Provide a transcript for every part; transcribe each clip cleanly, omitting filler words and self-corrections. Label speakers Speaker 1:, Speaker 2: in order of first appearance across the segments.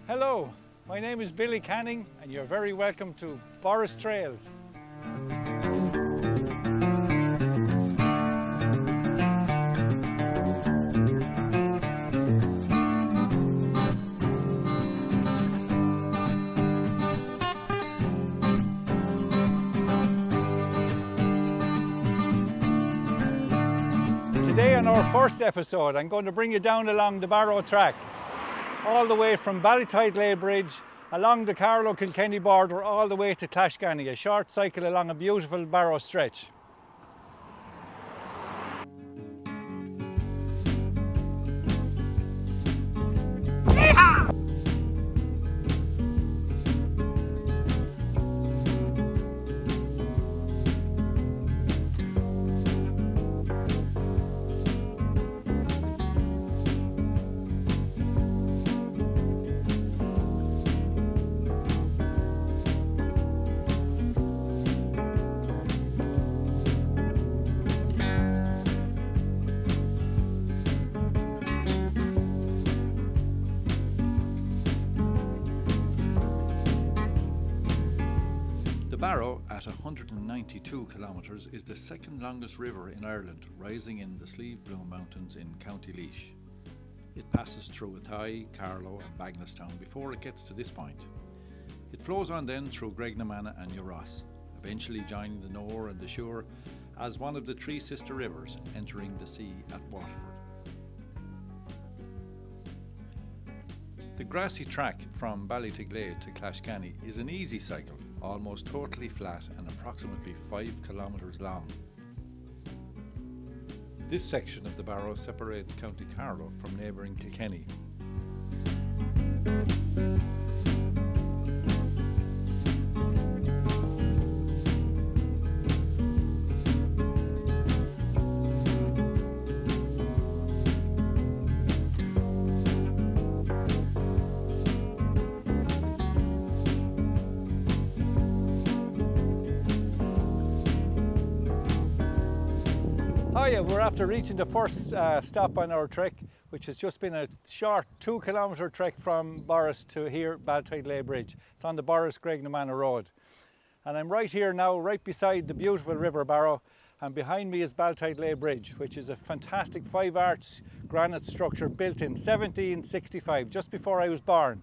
Speaker 1: Hello, my name is Billy Canning and you're very welcome to Borris Trails. Today on our first episode, I'm going to bring you down along the Barrow track, all the way from Ballytide Bridge, along the Carlow-Kilkenny border, all the way to Clashganny, a short cycle along a beautiful Barrow stretch.
Speaker 2: The Barrow, at 192 kilometres, is the second longest river in Ireland, rising in the Slieve Bloom Mountains in County Laois. It passes through Athy, Carlow and Bagnestown before it gets to this point. It flows on then through Gregnamana and Ross, eventually joining the Nore and the Suir as one of the three sister rivers entering the sea at Waterford. The grassy track from Ballytide to Clashganny is an easy cycle, almost totally flat and approximately 5 kilometres long. This section of the Barrow separates County Carlow from neighbouring Kilkenny.
Speaker 1: Hiya, we're after reaching the first stop on our trek, which has just been a short 2 kilometre trek from Borris to here, Ballytide Bridge. It's on the Borris-Gregnamana road. And I'm right here now, right beside the beautiful River Barrow, and behind me is Ballytide Bridge, which is a fantastic 5-arch granite structure built in 1765, just before I was born.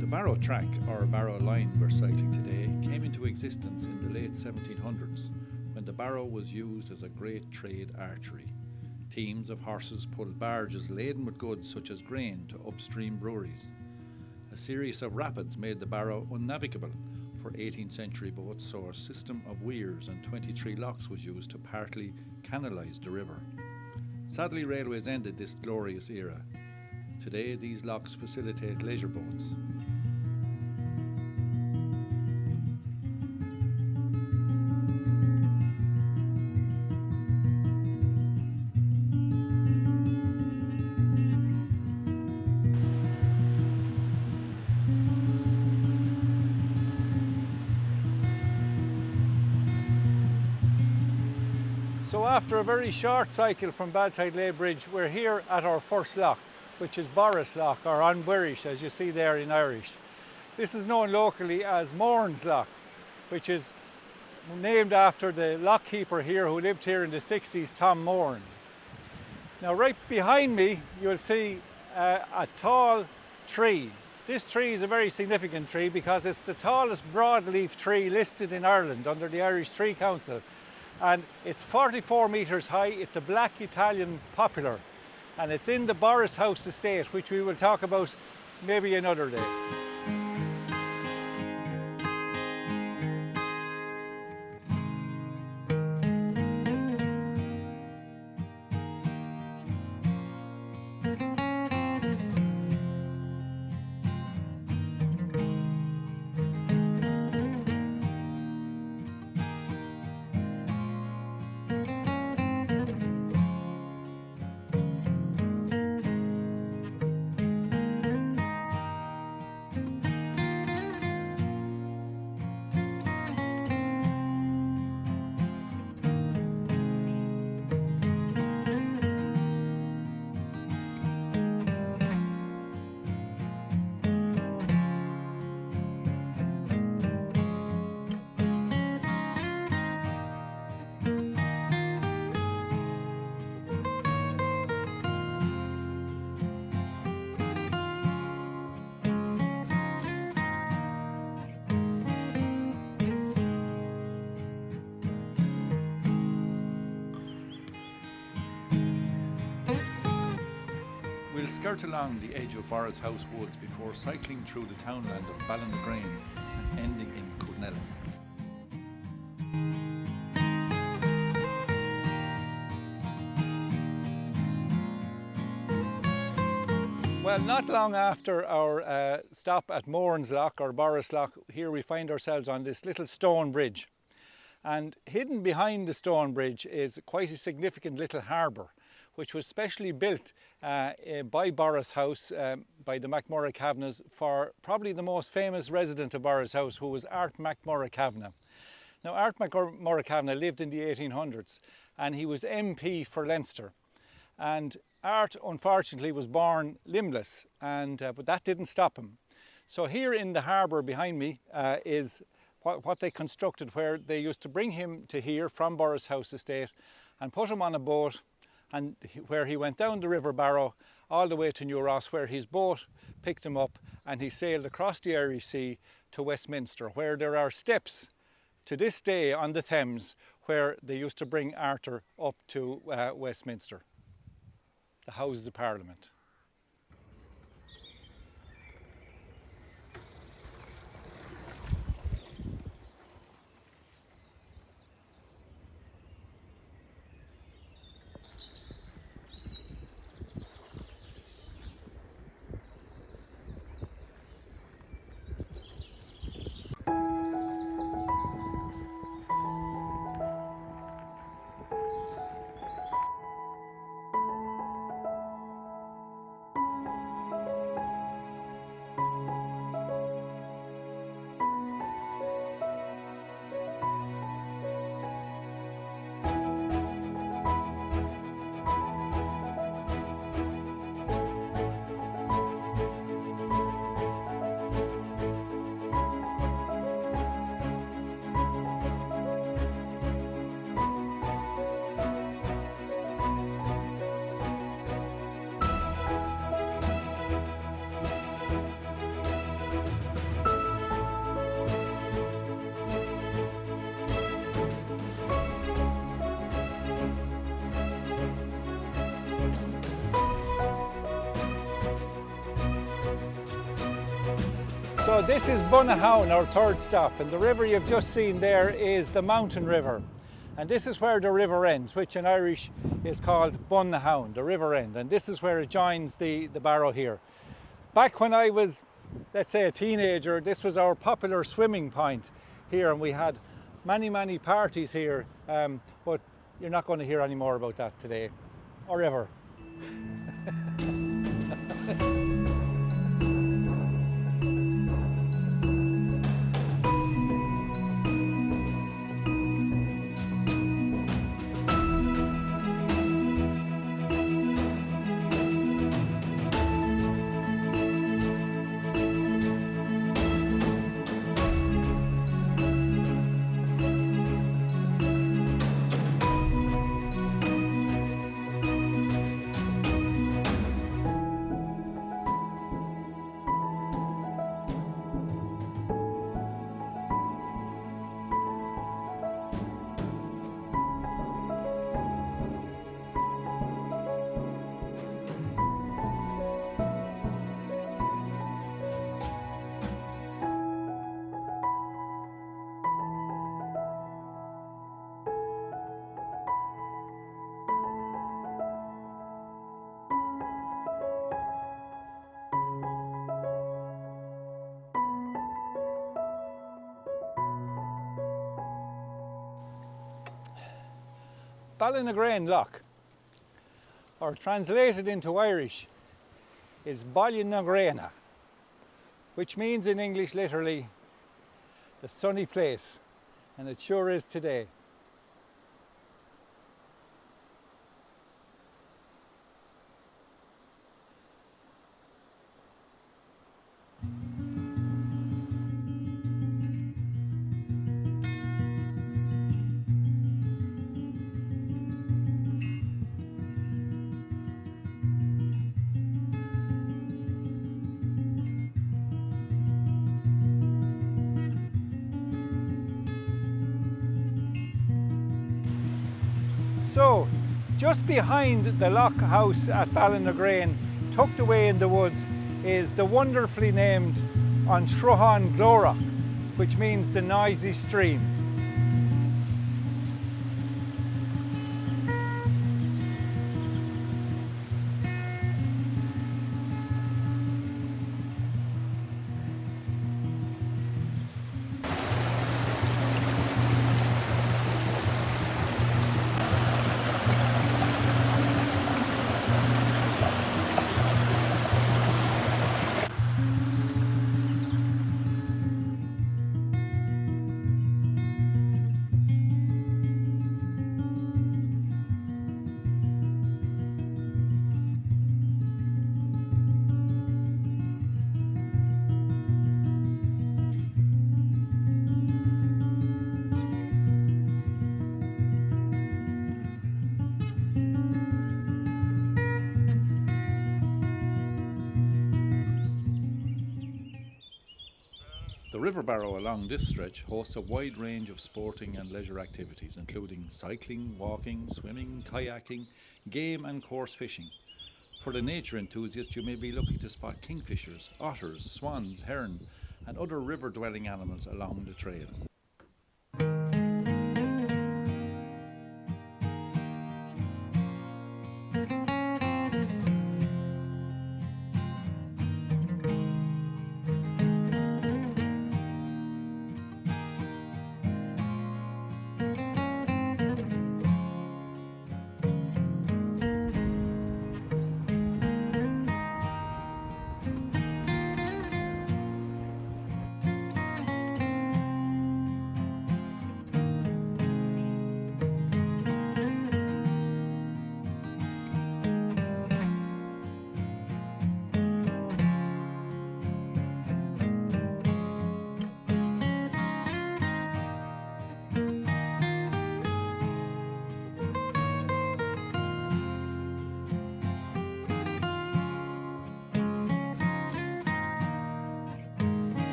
Speaker 2: The Barrow track, or Barrow line we're cycling today, came into existence in the late 1700s when the Barrow was used as a great trade artery. Teams of horses pulled barges laden with goods such as grain to upstream breweries. A series of rapids made the Barrow unnavigable for 18th century boats, so a system of weirs and 23 locks was used to partly canalise the river. Sadly, railways ended this glorious era. Today these locks facilitate leisure boats.
Speaker 1: So after a very short cycle from Ballytide Bridge, we're here at our first lock, which is Borris Lock, or An Borris, as you see there in Irish. This is known locally as Moran's Lock, which is named after the lockkeeper here who lived here in the 60s, Tom Moran. Now right behind me you'll see a tall tree. This tree is a very significant tree because it's the tallest broadleaf tree listed in Ireland under the Irish Tree Council. And it's 44 metres high. It's a black Italian poplar, and it's in the Borris House estate, which we will talk about maybe another day.
Speaker 2: We'll skirt along the edge of Borris House Woods before cycling through the townland of Ballinagrean and ending in Coonella.
Speaker 1: Well, not long after our stop at Mourns Lock or Borris Lock, here we find ourselves on this little stone bridge. And hidden behind the stone bridge is quite a significant little harbour, which was specially built by Borris House, by the MacMurrough-Kavanaghs, for probably the most famous resident of Borris House, who was Art MacMurrough-Kavanagh. Now, Art MacMurrough-Kavanagh lived in the 1800s and he was MP for Leinster. And Art, unfortunately, was born limbless, but that didn't stop him. So here in the harbour behind me is what they constructed, where they used to bring him to here from Borris House Estate and put him on a boat, and where he went down the River Barrow all the way to New Ross, where his boat picked him up and he sailed across the Irish Sea to Westminster, where there are steps to this day on the Thames where they used to bring Arthur up to Westminster, the Houses of Parliament. So this is Bunnahown, our third stop, and the river you've just seen there is the Mountain River. And this is where the river ends, which in Irish is called Bunnahown, the river end. And this is where it joins the Barrow here. Back when I was, let's say, a teenager, this was our popular swimming point here, and we had many parties here, but you're not going to hear any more about that today, or ever. Ballinagrean Lock, or translated into Irish, is Ballinagreana, which means in English literally the sunny place, and it sure is today. So, just behind the lock house at Ballinagrean, tucked away in the woods is the wonderfully named An Sruhan Glórach, which means the noisy stream.
Speaker 2: The River Barrow along this stretch hosts a wide range of sporting and leisure activities, including cycling, walking, swimming, kayaking, game and coarse fishing. For the nature enthusiast, you may be lucky to spot kingfishers, otters, swans, heron and other river-dwelling animals along the trail.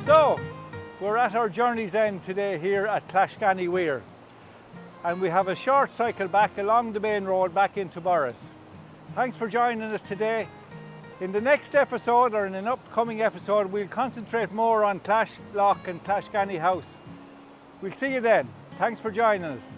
Speaker 1: So, we're at our journey's end today here at Clashganny Weir, and we have a short cycle back along the main road back into Borris. Thanks for joining us today. In the next episode, or in an upcoming episode, we'll concentrate more on Clash Loch and Clashganny House. We'll see you then. Thanks for joining us.